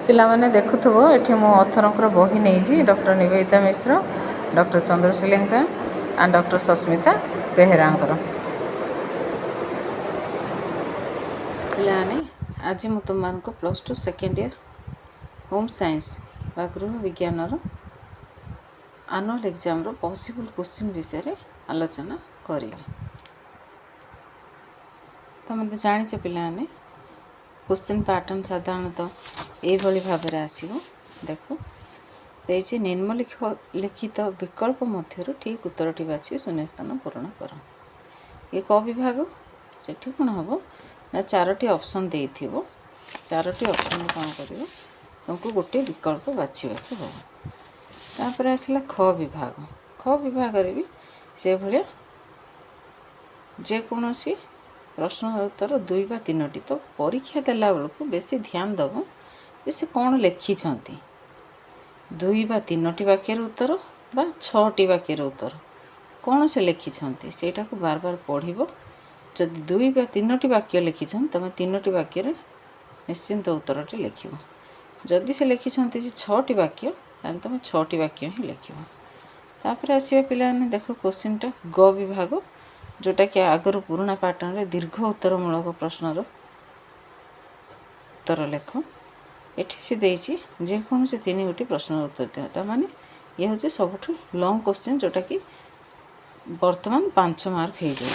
ପିଲାମାନେ ଦେଖୁଥିବ ଏଠି ମୁଁ ଅଥରଙ୍କର ବହି ନେଇଛି doctor Nibedita Mishra, doctor Chandrashilenka and doctor Sasmita ବେହେରାଙ୍କର। ପିଲାମାନେ ଆଜି ମୁଁ ତୁମମାନଙ୍କୁ +2 ସେକେଣ୍ଡ ଇୟର ହୋମ୍ ସାଇନ୍ସ ବା ଗୃହ ବିଜ୍ଞାନର ଆନୁଆଲ୍ ଏକ୍ଜାମ୍ର ପସିବୁଲ୍ କ୍ୱେଶ୍ଚିନ୍ ବିଷୟରେ ଆଲୋଚନା କରିବି। ତୁମେ ଜାଣିଛ ପିଲାମାନେ क्वेश्चन पैटर्न साधारणतः यही भाव आसो। देख देती निम्नलिखित विकल्प मध्य ठीक उत्तरटी बाछि शून्य स्थान पूरण कर। ये क विभाग से कौन हम ना 4टी ऑप्शन दे चारोटी ऑप्शन कौन कर तुमको गोटे विकल्प बाछा हम। तापर आसला ख विभाग। ख विभाग भी से भाया जेकोसी प्रश्न उत्तर 2 बा 3टी। तो परीक्षा देला बेलू बेसी ध्यान दब जे से कौन लिखिं 2 बा 3टी वाक्यर उत्तर बा 6टी वाक्यर उत्तर कौन से लिखिं सेटा को बार बार पढ़। जदि 2 बा 3टी वाक्य लिखिं तुम 3टी वाक्य निश्चिंत उत्तरटी लिख। जदि से लिखिं 6टी वाक्य तुम 6टी वाक्य ही लिख। तापर आसवा पिलाने देख क्वेश्चनटा ग विभाग जोटा कि आगर पुराणा पैटर्न रे दीर्घ उत्तरमूलक प्रश्नर उत्तर लेख। एठी से देछि जेकोसी 3 गोटी प्रश्न उत्तर दिया माने ये हूँ सबुठ लॉन्ग क्वेश्चन जोटा कि वर्तमान 5 मार्क हो जाए।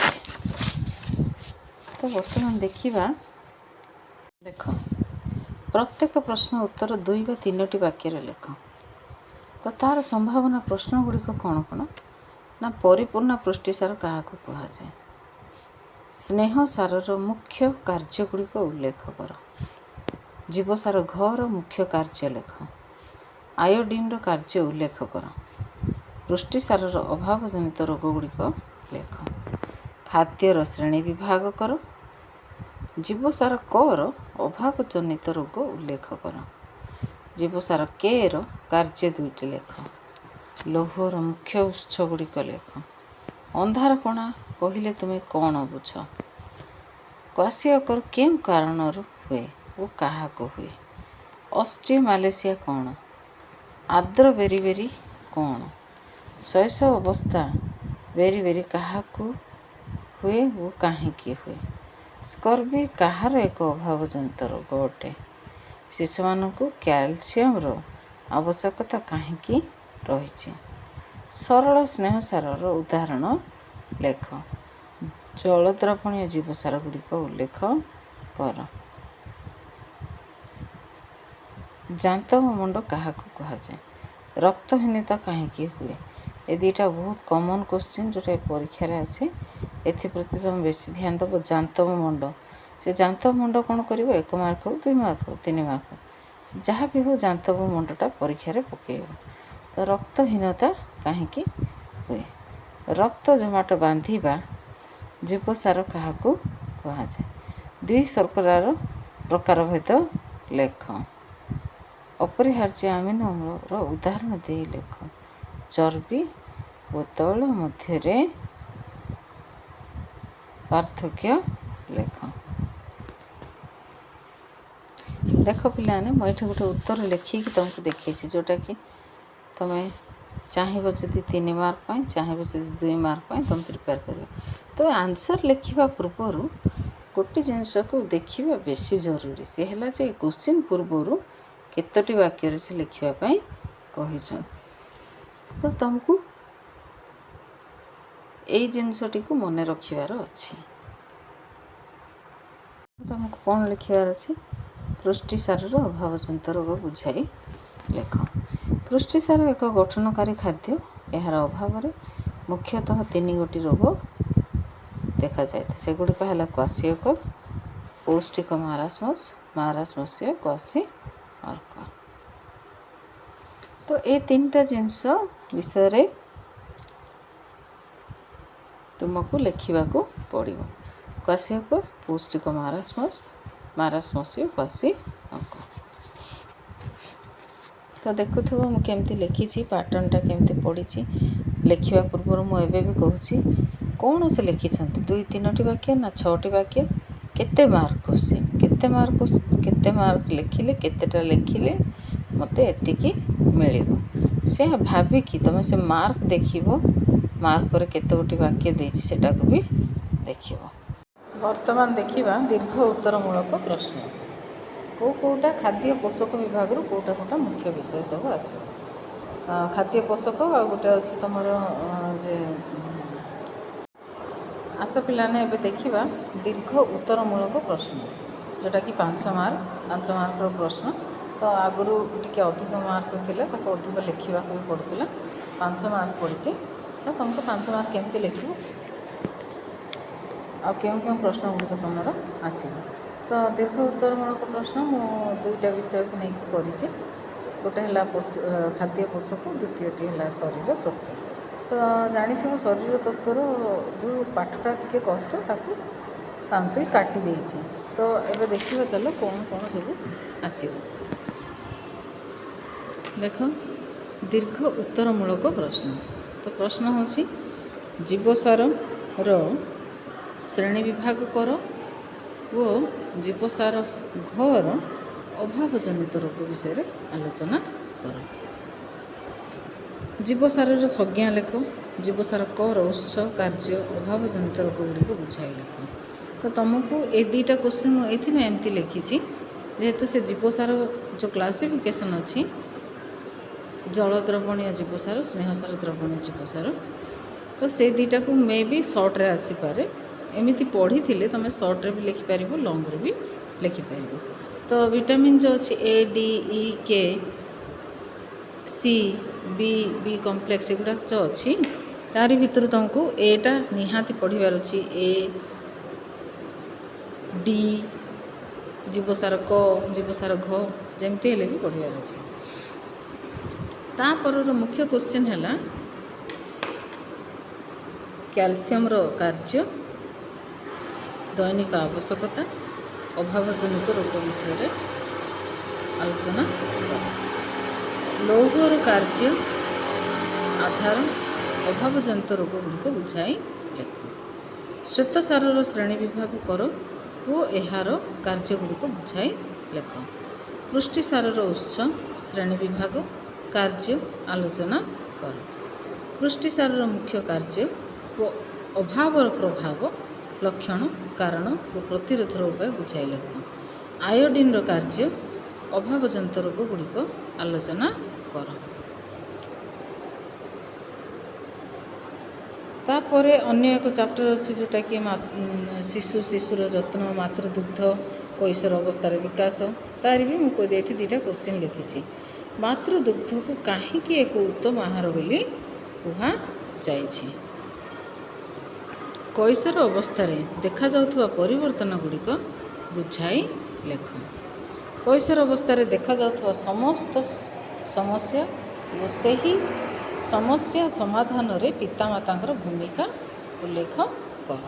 तो वर्तमान देखा देख प्रत्येक प्रश्न उत्तर 2 बा 3टी वाक्य लेख। तो तार संभावना प्रश्न गुड़िक कौन कौन ना परिपूर्ण पुष्टिसार क्या कहुए स्नेह सारर मुख्य कार्यगुड़िक उल्लेख कर। जीवसार घर मुख्य कार्य लेख। आयोडीन कार्य उल्लेख कर। पुष्टिसारर अभाव जनित रोग गुड़िक लेख। खाद्यर श्रेणी विभाग कर। जीवसार कर अभाव जनित रोग उल्लेख कर। जीवसार केर कार्य 2टी लेख। लोहर मुख्य उत्स गुड़िक लेख। अंधार कणा कहले तुम्हें कौन बुझ। क्वासियकर क्यों कारण हुए वो क्या हुए। ऑस्ट्रियो मालेशिया कौन। आर्द्र बेरीबेरी कौन। शैशव अवस्था बेरीबेरी क्या हुए वो कहीं हुए। स्कर्वी कହାର एक अभाव जनित रोग अटे। शिशु मानक कैल्शियम आवश्यकता कहीं रही। सरल स्नेह सारर उदाहरण लेख। जलद्रवणीय जीवसार गुड़िक उल्लेख कर। जांतव मुंड क्या कहुए। रक्तहीनता कहीं हुए। ये 2टा बहुत कॉमन क्वेश्चन जोटा परीक्षा रे आसे। एप्रति तुम बेसी ध्यान दब। जांतव मुंड से जांतव मुंड कौन कर 1 मार्क हो 2 मार्क हो 3 मार्क हो जहाँ भी हो जांतव मुंडटा परीक्षा रे पकेब। तो रक्तहीनता कहीं हुए। रक्त जमाट बांधा जीवसार क्या कहुए। 2 शर्करार प्रकार भेद लेख। अपरिहार्य अमीनो अम्लर उदाहरण दे लेख। चर्बी और तैल मध्य पार्थक्य लेख। देख पिलाने मुझे गोटे उत्तर लिखिकी तुमको देखी जोटा कि तुम्हें चाहब जदि 3 मार्क चाहब जदि 2 मार्क तुम प्रिपेयर कर। तो आंसर लिखा पूर्वर गोटे जिनस को देखा बेसी जरूरी से है क्वेश्चन पूर्वर केतोटी वाक्य से लिखापी कही। तो तुमको यही जिनसटी को मन रखार अच्छी। तुमको कौन लिखार अच्छी पुष्टिसारर अभाव जनित रोग बुझाई लेख। पुष्टिसार एक गठनकारी खाद्य। यार अभाव मुख्यतः 3 गोटी रोग देखा जाए। से गुड़िक है क्वासियकर पौष्टिक मारास्मस मारास्मसीय क्वासियकर। तो ये 3टा जिनस विषय तुमको लिखा पड़ो। क्वासियकर पौष्टिक मारास्मस मारास्मसीय क्वासियकर। तो देखुव मुझे लिखी पैटर्नटा केमती पड़ी लिखा पूर्व मुझे भी कहूँ कौन से लिखिं 2 3टी वाक्य ना 6टी वाक्य केते मार्क क्वेश्चन କେତେ ମାର୍କ ଲେଖିଲେ କେତେଟା ଲେଖିଲେ ମୋତେ ଏତିକି ମିଳିବ। ସେ ଭାବିକି ତୁମେ ସେ ମାର୍କ ଦେଖିବ, ମାର୍କ ପରେ କେତେ ଗୋଟି ବାକ୍ୟ ଦେଇଛି ସେଟାକୁ ବି ଦେଖିବ। ବର୍ତ୍ତମାନ ଦେଖିବା ଦୀର୍ଘ ଉତ୍ତରମୂଳକ ପ୍ରଶ୍ନ। କେଉଁଟା ଖାଦ୍ୟ ପୋଷକ ବିଭାଗରୁ କେଉଁଟା ମୁଖ୍ୟ ବିଷୟ ସବୁ ଆସିବ। ଖାଦ୍ୟ ପୋଷକ ଆଉ ଗୋଟେ ଅଛି ତୁମର ଯେ ଆସ ପିଲାମାନେ ଏବେ ଦେଖିବା ଦୀର୍ଘ ଉତ୍ତରମୂଳକ ପ୍ରଶ୍ନ, ଯେଉଁଟାକି 5 ମାର୍କର ପ୍ରଶ୍ନ। ତ ଆଗରୁ ଟିକେ ଅଧିକ ମାର୍କ ଥିଲା, ତାକୁ ଅଧିକ ଲେଖିବାକୁ ବି ପଡ଼ୁଥିଲା। 5 ମାର୍କ ପଡ଼ିଛି, ତ ତୁମକୁ 5 ମାର୍କ କେମିତି ଲେଖିବ ଆଉ କେଉଁ ପ୍ରଶ୍ନ ଗୁଡ଼ିକ ତୁମର ଆସିବ। ତ ଦୀର୍ଘ ଉତ୍ତରମୂଳକ ପ୍ରଶ୍ନ ମୁଁ 2ଟା ବିଷୟକୁ ନେଇକି କରିଛି। ଗୋଟେ ହେଲା ଖାଦ୍ୟ ପୋଷକ, ଦ୍ୱିତୀୟଟି ହେଲା ଶରୀର ତତ୍ତ୍ୱ। ତ ଜାଣିଥିବ ଶରୀର ତତ୍ତ୍ୱର ଯେଉଁ ପାଠଟା ଟିକେ କଷ୍ଟ, ତାକୁ କାଉନସିଲ୍ କାଟି ଦେଇଛି। ତ ଏବେ ଦେଖିବା ଚାଲ କ'ଣ ସବୁ ଆସିବ। ଦେଖ ଦୀର୍ଘ ଉତ୍ତରମୂଳକ ପ୍ରଶ୍ନ। ତ ପ୍ରଶ୍ନ ହେଉଛି ଜୀବସାରର ଶ୍ରେଣୀ ବିଭାଗ କର ଓ ଜୀବସାର ଘର ଅଭାବଜନିତ ରୋଗ ବିଷୟରେ ଆଲୋଚନା କର। ଜୀବସାରର ସଂଜ୍ଞା ଲେଖ, ଜୀବସାର କର ଉତ୍ସ କାର୍ଯ୍ୟ ଅଭାବଜନିତ ରୋଗ ଗୁଡ଼ିକ ବୁଝାଇ ଲେଖ। ତ ତୁମକୁ ଏ 2ଟା କୋଶ୍ଚିନ୍ ମୁଁ ଏଇଥିପାଇଁ ଏମିତି ଲେଖିଛି, ଯେହେତୁ ସେ ଜୀବସାର ଯେଉଁ କ୍ଲାସିଫିକେସନ୍ ଅଛି, ଜଳ ଦ୍ରବଣୀୟ ଜୀବସାର, ସ୍ନେହସାର ଦ୍ରବଣୀୟ ଜୀବସାର, ତ ସେ 2ଟାକୁ ମେ ବି ସର୍ଟରେ ଆସିପାରେ। ଏମିତି ପଢ଼ିଥିଲେ ତୁମେ ସର୍ଟରେ ବି ଲେଖିପାରିବ, ଲଙ୍ଗରେ ବି ଲେଖିପାରିବ। ତ ଭିଟାମିନ୍ ଯେଉଁ ଅଛି A, D, E, K, C, B complex ଏଗୁଡ଼ାକ ଯେଉଁ ଅଛି, ତାରି ଭିତରୁ ତୁମକୁ ଏଟା ନିହାତି ପଢ଼ିବାର ଅଛି। A, D, ଜୀବସାର କ, ଜୀବସାର ଘ, ଯେମିତି ହେଲେ ବି ପଢ଼ିବାର ଅଛି। ତାପରର ମୁଖ୍ୟ କୋଶ୍ଚିନ୍ ହେଲା କ୍ୟାଲସିୟମର କାର୍ଯ୍ୟ, ଦୈନିକ ଆବଶ୍ୟକତା, ଅଭାବଜନିତ ରୋଗ ବିଷୟରେ ଆଲୋଚନା କର। ଲୌହର କାର୍ଯ୍ୟ, ଆଧାର, ଅଭାବଜନିତ ରୋଗ ଗୁଡ଼ିକ ବୁଝାଇ ଲେଖ। ଶ୍ୱେତସାରର ଶ୍ରେଣୀ ବିଭାଗ କର ଓ ଏହାର କାର୍ଯ୍ୟଗୁଡ଼ିକ ବୁଝାଇ ଲେଖ। ପୁଷ୍ଟିସାରର ଉତ୍ସ, ଶ୍ରେଣୀ ବିଭାଗ, କାର୍ଯ୍ୟ ଆଲୋଚନା କର। ପୁଷ୍ଟିସାରର ମୁଖ୍ୟ କାର୍ଯ୍ୟ ଓ ଅଭାବର ପ୍ରଭାବ, ଲକ୍ଷଣ, କାରଣ ଓ ପ୍ରତିରୋଧର ଉପାୟ ବୁଝାଇ ଲେଖ। ଆୟୋଡ଼ିନ୍ର କାର୍ଯ୍ୟ, ଅଭାବଜନିତ ରୋଗ ଗୁଡ଼ିକ ଆଲୋଚନା କର। ତାପରେ ଅନ୍ୟ ଏକ ଚାପ୍ଟର ଅଛି ଯେଉଁଟାକି ଶିଶୁର ଯତ୍ନ, ମାତୃଦୁଗ୍ଧ, କୈଶୋର ଅବସ୍ଥାର ବିକାଶ। ତାର ବି ମୁଁ ଏଠି 2ଟା କୋଶ୍ଚିନ୍ ଲେଖିଛି। ମାତୃଦୁଗ୍ଧକୁ କାହିଁକି ଏକ ଉତ୍ତମ ଆହାର ବୋଲି କୁହାଯାଇଛି? କୈଶୋର ଅବସ୍ଥାରେ ଦେଖାଯାଉଥିବା ପରିବର୍ତ୍ତନ ଗୁଡ଼ିକ ବୁଝାଇ ଲେଖ। କୈଶୋର ଅବସ୍ଥାରେ ଦେଖାଯାଉଥିବା ସମସ୍ତ ସମସ୍ୟା ଓ ସେହି ସମସ୍ୟା ସମାଧାନରେ ପିତାମାତାଙ୍କର ଭୂମିକା ଉଲ୍ଲେଖ କର।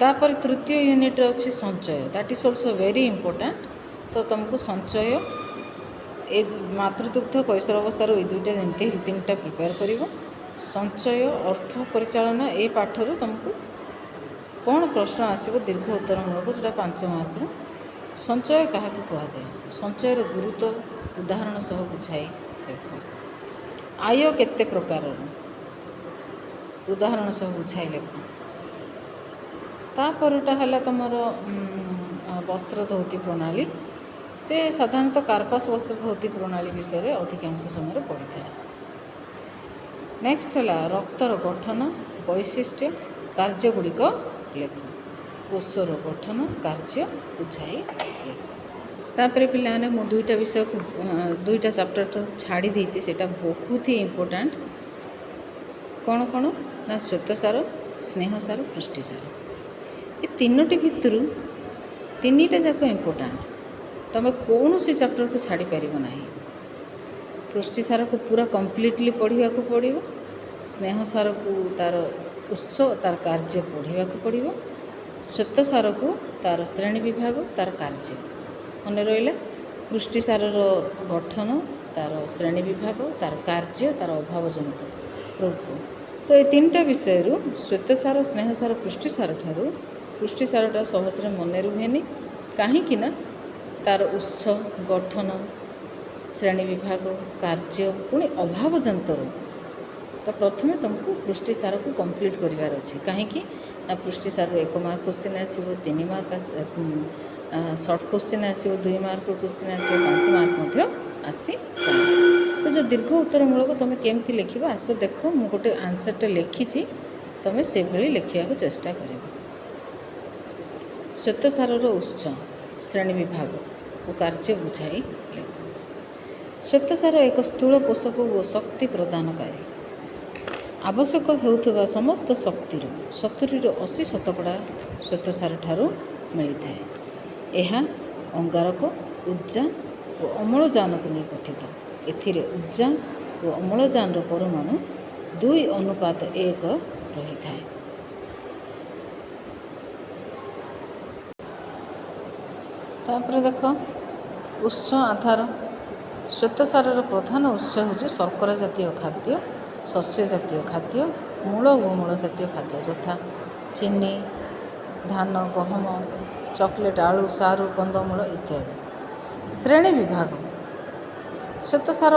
ତାପରେ ତୃତୀୟ ୟୁନିଟ୍ରେ ଅଛି ସଞ୍ଚୟ, that is also very important. ତ ତୁମକୁ ସଞ୍ଚୟ, ଏ ମାତୃଦୁଗ୍ଧ, କୈଶୋର ଅବସ୍ଥାରୁ ଏଇ 2ଟା ଯେମିତି 3ଟା ପ୍ରିପେୟାର କରିବ। ସଞ୍ଚୟ, ଅର୍ଥ ପରିଚାଳନା, ଏ ପାଠରୁ ତୁମକୁ କ'ଣ ପ୍ରଶ୍ନ ଆସିବ ଦୀର୍ଘ ଉତ୍ତରମୂଳକ, ଯେଉଁଟା 5 ମାର୍କର। ସଞ୍ଚୟ କାହାକୁ କୁହାଯାଏ? ସଞ୍ଚୟର ଗୁରୁତ୍ୱ ଉଦାହରଣ ସହ ବୁଝାଇ ଲେଖ। ଆୟ କେତେ ପ୍ରକାରର? ଉଦାହରଣ ସହ ବୁଝାଇ ଲେଖ। ତାପରଟା ହେଲା ତୁମର ବସ୍ତ୍ର ଧୋତି ପ୍ରଣାଳୀ। ସେ ସାଧାରଣତଃ କାର୍ପାସ ବସ୍ତ୍ର ଧୋତି ପ୍ରଣାଳୀ ବିଷୟରେ ଅଧିକାଂଶ ସମୟରେ ପଡ଼ିଥାଏ। ନେକ୍ସଟ ହେଲା ରକ୍ତର ଗଠନ, ବୈଶିଷ୍ଟ୍ୟ, କାର୍ଯ୍ୟଗୁଡ଼ିକ ଲେଖ। କୋଷର ଗଠନ, କାର୍ଯ୍ୟ ବୁଝାଇ ଲେଖ। ତାପରେ ପିଲାମାନେ ମୁଁ 2ଟା ବିଷୟକୁ 2ଟା ଚାପ୍ଟର ଛାଡ଼ି ଦେଇଛି, ସେଇଟା ବହୁତ ହି ଇମ୍ପୋର୍ଟାଣ୍ଟ। କ'ଣ ନା ଶ୍ୱେତସାର, ସ୍ନେହସାର, ପୁଷ୍ଟିସାର। ଏ 3ଟି ଭିତରୁ 3ଟା ଯାକ ଇମ୍ପୋର୍ଟାଣ୍ଟ। ତୁମେ କୌଣସି ଚାପ୍ଟରକୁ ଛାଡ଼ିପାରିବ ନାହିଁ। ପୁଷ୍ଟିସାରକୁ ପୁରା କମ୍ପ୍ଲିଟଲି ପଢ଼ିବାକୁ ପଡ଼ିବ। ସ୍ନେହସାରକୁ ତା'ର ଉତ୍ସ, ତା'ର କାର୍ଯ୍ୟ ପଢ଼ିବାକୁ ପଡ଼ିବ। ଶ୍ୱେତସାରକୁ ତା'ର ଶ୍ରେଣୀ ବିଭାଗ, ତା'ର କାର୍ଯ୍ୟ ମନେ ରହିଲା। ପୁଷ୍ଟିସାରର ଗଠନ, ତା'ର ଶ୍ରେଣୀ ବିଭାଗ, ତା'ର କାର୍ଯ୍ୟ, ତା'ର ଅଭାବଜନିତ ରୋଗ। ତ ଏ 3ଟା ବିଷୟରୁ ଶ୍ୱେତସାର, ସ୍ନେହସାର, ପୁଷ୍ଟିସାର ଠାରୁ ପୁଷ୍ଟିସାରଟା ସହଜରେ ମନେ ରୁହେନି। କାହିଁକି ନା ତାର ଉତ୍ସ, ଗଠନ, ଶ୍ରେଣୀ ବିଭାଗ, କାର୍ଯ୍ୟ ପୁଣି ଅଭାବଜନିତ ରୋଗ। ତ ପ୍ରଥମେ ତୁମକୁ ପୃଷ୍ଟିସାରକୁ କମ୍ପ୍ଲିଟ୍ କରିବାର ଅଛି। କାହିଁକି ନା ପୃଷ୍ଟିସାରରୁ 1 ମାର୍କ କ୍ୱେଶ୍ଚିନ୍ ଆସିବ, 3 ମାର୍କ ସର୍ଟ କ୍ୱେଶ୍ଚିନ୍ ଆସିବ, 2 ମାର୍କର କ୍ୱେଶ୍ଚିନ୍ ଆସିବ, 5 ମାର୍କ ମଧ୍ୟ ଆସିପାରେ। ତ ଯେଉଁ ଦୀର୍ଘ ଉତ୍ତରମୂଳକ ତୁମେ କେମିତି ଲେଖିବ, ଆସ ଦେଖ। ମୁଁ ଗୋଟେ ଆନ୍ସର୍ଟେ ଲେଖିଛି, ତୁମେ ସେଭଳି ଲେଖିବାକୁ ଚେଷ୍ଟା କରିବ। ଶ୍ୱେତସାରର ଉତ୍ସ, ଶ୍ରେଣୀ ବିଭାଗ ଓ କାର୍ଯ୍ୟ ବୁଝାଇ ଲେଖ। ଶ୍ୱେତସାର ଏକ ସ୍ଥୂଳ ପୋଷକ ଓ ଶକ୍ତି ପ୍ରଦାନକାରୀ। ଆବଶ୍ୟକ ହେଉଥିବା ସମସ୍ତ ଶକ୍ତିର 70ରୁ 80% ଶ୍ୱେତସାର ଠାରୁ ମିଳିଥାଏ। ଏହା ଅଙ୍ଗାରକ, ଉଦ୍ଜାନ ଓ ଅମ୍ଳଜାନକୁ ନେଇ ଗଠିତ। ଏଥିରେ ଉଦ୍ଜାନ ଓ ଅମ୍ଳଜାନର ପରମାଣୁ 2:1 ରହିଥାଏ। ତାପରେ ଦେଖ ଉତ୍ସ ଆଧାର। ଶ୍ୱେତସାରର ପ୍ରଧାନ ଉତ୍ସ ହେଉଛି ଶର୍କରା ଜାତୀୟ ଖାଦ୍ୟ, ଶସ୍ୟ ଜାତୀୟ ଖାଦ୍ୟ, ମୂଳ ଓ ମୂଳ ଜାତୀୟ ଖାଦ୍ୟ ଯଥା ଚିନି, ଧାନ, ଗହମ, ଚକୋଲେଟ୍, ଆଳୁ, ସାରୁ, କନ୍ଦମୂଳ ଇତ୍ୟାଦି। ଶ୍ରେଣୀ ବିଭାଗ। ଶ୍ୱେତସାରର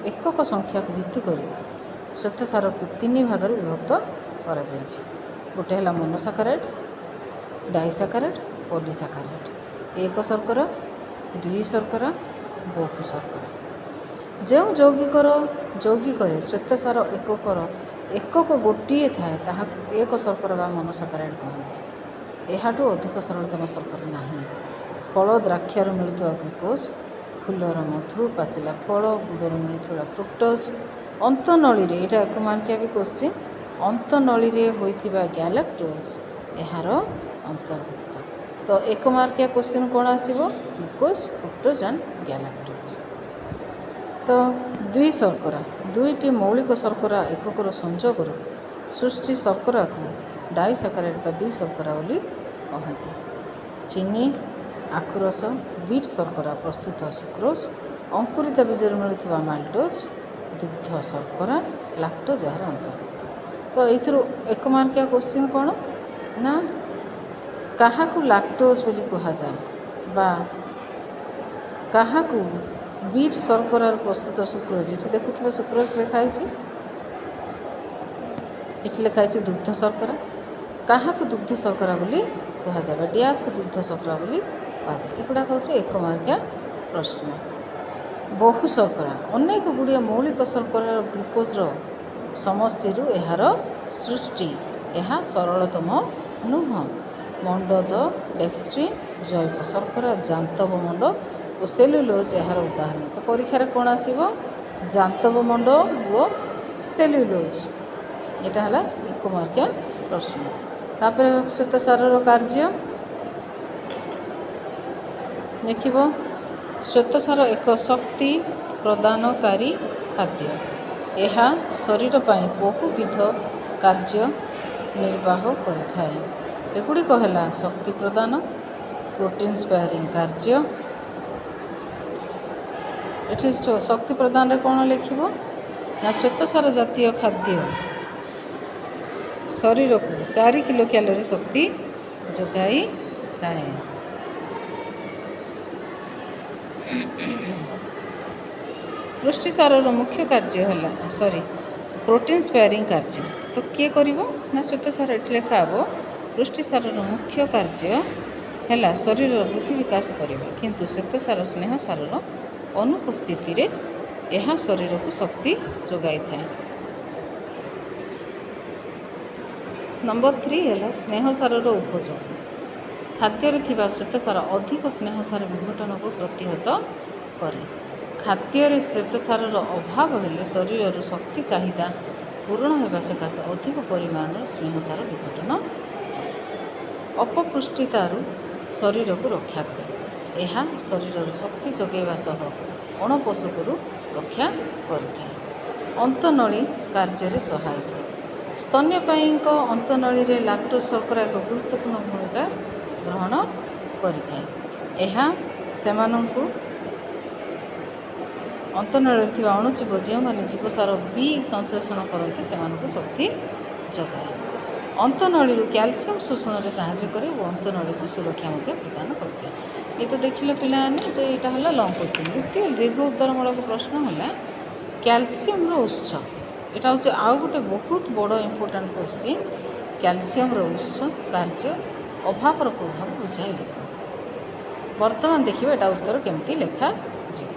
ଏକକ ସଂଖ୍ୟାକୁ ଭିତ୍ତି କରି ଶ୍ୱେତସାରକୁ 3 ଭାଗରେ ବିଭକ୍ତ କରାଯାଇଛି। ଗୋଟେ ହେଲା ମୋନୋସାକାରାଇଡ୍, ଡାଇସାକାରାଇଡ୍, ପଲିସାକାରାଇଡ୍। 1 ଶର୍କରା, 2 ଶର୍କରା, ବହୁ ଶର୍କରା। ଯେଉଁ ଯୌଗିକରେ ଶ୍ୱେତସାର ଏକକ ଗୋଟିଏ ଥାଏ ତାହାକୁ 1 ଶର୍କରା ବା ମୋନୋସାକାରାଇଡ୍ କହନ୍ତି। ଏହାଠୁ ଅଧିକ ସରଳତମ ଶର୍କରା ନାହିଁ। ଫଳ, ଦ୍ରାକ୍ଷରୁ ମିଳୁଥିବା ଗ୍ଲୁକୋଜ୍, ଫୁଲର ମଧୁ, ପାଚିଲା ଫଳ, ଗୁଡ଼ରୁ ମିଳୁଥିବା ଫ୍ରୁକ୍ଟୋଜ୍, ଅନ୍ତନଳୀରେ, ଏଇଟା 1 ମାର୍କିଆ ବି କ୍ୱେଶ୍ଚିନ୍, ଅନ୍ତନଳୀରେ ହୋଇଥିବା ଗ୍ୟାଲାକ୍ଟୋଜ୍ ଏହାର ଅନ୍ତର୍ଭୁକ୍ତ। ତ 1 ମାର୍କିଆ କ୍ୱେଶ୍ଚିନ୍ କ'ଣ ଆସିବ? Glucose, fructose and galactose. ତ 2 ଶର୍କରା, 2ଟି ମୌଳିକ ଶର୍କରା ଏକକର ସଂଯୋଗରୁ ସୃଷ୍ଟି ଶର୍କରାକୁ ଡାଇସାକାରାଇଡ୍ ବା 2 ଶର୍କରା ବୋଲି କହନ୍ତି। ଚିନି, ଆଖୁ ରସ, ବିଟ୍ ଶର୍କରା ପ୍ରସ୍ତୁତ ସୁକ୍ରୋଜ୍, ଅଙ୍କୁରିତ ବୀଜରୁ ମିଳୁଥିବା ମାଲ୍ଟୋଜ୍, ଦୁଗ୍ଧ ଶର୍କରା, ଲାକ୍ଟୋଜ୍ ଏହାର ଅନ୍ତର୍ଭୁକ୍ତ। ତ ଏଇଥିରୁ 1 ମାର୍କିଆ କ୍ୱେଶ୍ଚିନ୍ କ'ଣ ନା କାହାକୁ ଲାକ୍ଟୋଜ୍ ବୋଲି କୁହାଯାଏ ବା କାହାକୁ ବିଟ୍ ଶର୍କରାରୁ ପ୍ରସ୍ତୁତ ସୁକ୍ରୋଜ୍, ଏଠି ଦେଖୁଥିବା ସୁକ୍ରୋଜ୍ ଲେଖା ହେଇଛି, ଏଠି ଲେଖା ହେଇଛି ଦୁଗ୍ଧ ଶର୍କରା। କାହାକୁ ଦୁଗ୍ଧ ଶର୍କରା ବୋଲି କୁହାଯାଏ ବା ଡ୍ୟାସ୍କୁ ଦୁଗ୍ଧ ଶର୍କରା ବୋଲି କୁହାଯାଏ। ଏଗୁଡ଼ାକ ହେଉଛି 1 ମାର୍କିଆ ପ୍ରଶ୍ନ। ବହୁ ଶର୍କରା, ଅନେକ ଗୁଡ଼ିଏ ମୌଳିକ ଶର୍କରାର ଗ୍ଲୁକୋଜ୍ର ସମଷ୍ଟିରୁ ଏହାର ସୃଷ୍ଟି। ଏହା ସରଳତମ ନୁହଁ। ମଣ୍ଡଦ, ଡେକ୍ସଟ୍ରିନ୍, ଜୈବ ଶର୍କରା, ଜାନ୍ତବ ମଣ୍ଡ ଓ ସେଲ୍ୟୁଲୋଜ୍ ଏହାର ଉଦାହରଣ। ତ ପରୀକ୍ଷାରେ କ'ଣ ଆସିବ? ଜାନ୍ତବ ମଣ୍ଡ ଓ ସେଲ୍ୟୁଲୋଜ୍। ଏଇଟା ହେଲା 1 ମାର୍କିଆ ପ୍ରଶ୍ନ। ତାପରେ ଶ୍ୱେତସାରର କାର୍ଯ୍ୟ ଦେଖିବ। ଶ୍ୱେତସାର ଏକ ଶକ୍ତି ପ୍ରଦାନକାରୀ ଖାଦ୍ୟ। ଏହା ଶରୀର ପାଇଁ ବହୁବିଧ କାର୍ଯ୍ୟ ନିର୍ବାହ କରିଥାଏ। ଏଗୁଡ଼ିକ ହେଲା ଶକ୍ତି ପ୍ରଦାନ, ପ୍ରୋଟିନ୍ ସ୍ପେୟାରିଂ କାର୍ଯ୍ୟ। ଏଠି ଶକ୍ତି ପ୍ରଦାନରେ କ'ଣ ଲେଖିବ ନା ଶ୍ୱେତସାର ଜାତୀୟ ଖାଦ୍ୟ ଶରୀରକୁ 4 କିଲୋ କ୍ୟାଲୋରି ଶକ୍ତି ଯୋଗାଇଥାଏ। ପୃଷ୍ଟିସାରର ମୁଖ୍ୟ କାର୍ଯ୍ୟ ହେଲା ପ୍ରୋଟିନ୍ ସ୍ପେୟାରିଂ କାର୍ଯ୍ୟ। ତ କିଏ କରିବ ନା ଶ୍ୱେତସାର, ଏଠି ଲେଖା ହେବ ପୃଷ୍ଟିସାରର ମୁଖ୍ୟ କାର୍ଯ୍ୟ ହେଲା ଶରୀରର ବୃଦ୍ଧି ବିକାଶ କରିବା, କିନ୍ତୁ ଶ୍ୱେତସାର ସ୍ନେହସାରର ଅନୁପସ୍ଥିତିରେ ଏହା ଶରୀରକୁ ଶକ୍ତି ଯୋଗାଇଥାଏ। ନମ୍ବର 3 ହେଲା ସ୍ନେହସାରର ଉପଯୋଗ। ଖାଦ୍ୟରେ ଥିବା ଶ୍ୱେତସାର ଅଧିକ ସ୍ନେହସାର ବିଘଟନକୁ ପ୍ରତିହତ କରେ। ଖାଦ୍ୟରେ ଶ୍ୱେତସାରର ଅଭାବ ହେଲେ ଶରୀରରୁ ଶକ୍ତି ଚାହିଦା ପୂରଣ ହେବା ସକାଶେ ଅଧିକ ପରିମାଣର ସ୍ନେହସାର ବିଘଟନ କରେ। ଅପପୁଷ୍ଟିତାରୁ ଶରୀରକୁ ରକ୍ଷା କରେ। ଏହା ଶରୀରରୁ ଶକ୍ତି ଯୋଗାଇବା ସହ ଅଣପୋଷକରୁ ରକ୍ଷା କରିଥାଏ। ଅନ୍ତନଳୀ କାର୍ଯ୍ୟରେ ସହାୟତା। ସ୍ତନ୍ୟପାୟୀଙ୍କ ଅନ୍ତନଳୀରେ ଲାକ୍ଟୋଜ୍ ଶର୍କରା ଏକ ଗୁରୁତ୍ୱପୂର୍ଣ୍ଣ ଭୂମିକା ଗ୍ରହଣ କରିଥାଏ। ଏହା ସେମାନଙ୍କୁ ଅନ୍ତନଳୀରେ ଥିବା ଅଣୁଜୀବ ଯେଉଁମାନେ ଜୀବସାର ବି ସଂଶ୍ଳେଷଣ କରନ୍ତି ସେମାନଙ୍କୁ ଶକ୍ତି ଯୋଗାଏ। ଅନ୍ତନଳୀରୁ କ୍ୟାଲସିୟମ ଶୋଷଣରେ ସାହାଯ୍ୟ କରେ ଓ ଅନ୍ତନଳୀକୁ ସୁରକ୍ଷା ମଧ୍ୟ ପ୍ରଦାନ କରିଥାଏ। ଏ ତ ଦେଖିଲେ ପିଲାମାନେ ଯେ ଏଇଟା ହେଲା ଲଙ୍ଗ କୋଶ୍ଚିନ୍। ଦ୍ୱିତୀୟ ଦୀର୍ଘ ଉତ୍ତରମୂଳକ ପ୍ରଶ୍ନ ହେଲା କ୍ୟାଲସିୟମର ଉତ୍ସ। ଏଇଟା ହେଉଛି ଆଉ ଗୋଟେ ବହୁତ ବଡ଼ ଇମ୍ପୋର୍ଟାଣ୍ଟ କୋଶ୍ଚିନ୍। କ୍ୟାଲସିୟମର ଉତ୍ସ, କାର୍ଯ୍ୟ, ଅଭାବର ପ୍ରଭାବ ବୁଝାଇ ଲେଖ। ବର୍ତ୍ତମାନ ଦେଖିବା ଏଇଟା ଉତ୍ତର କେମିତି ଲେଖାଯିବ।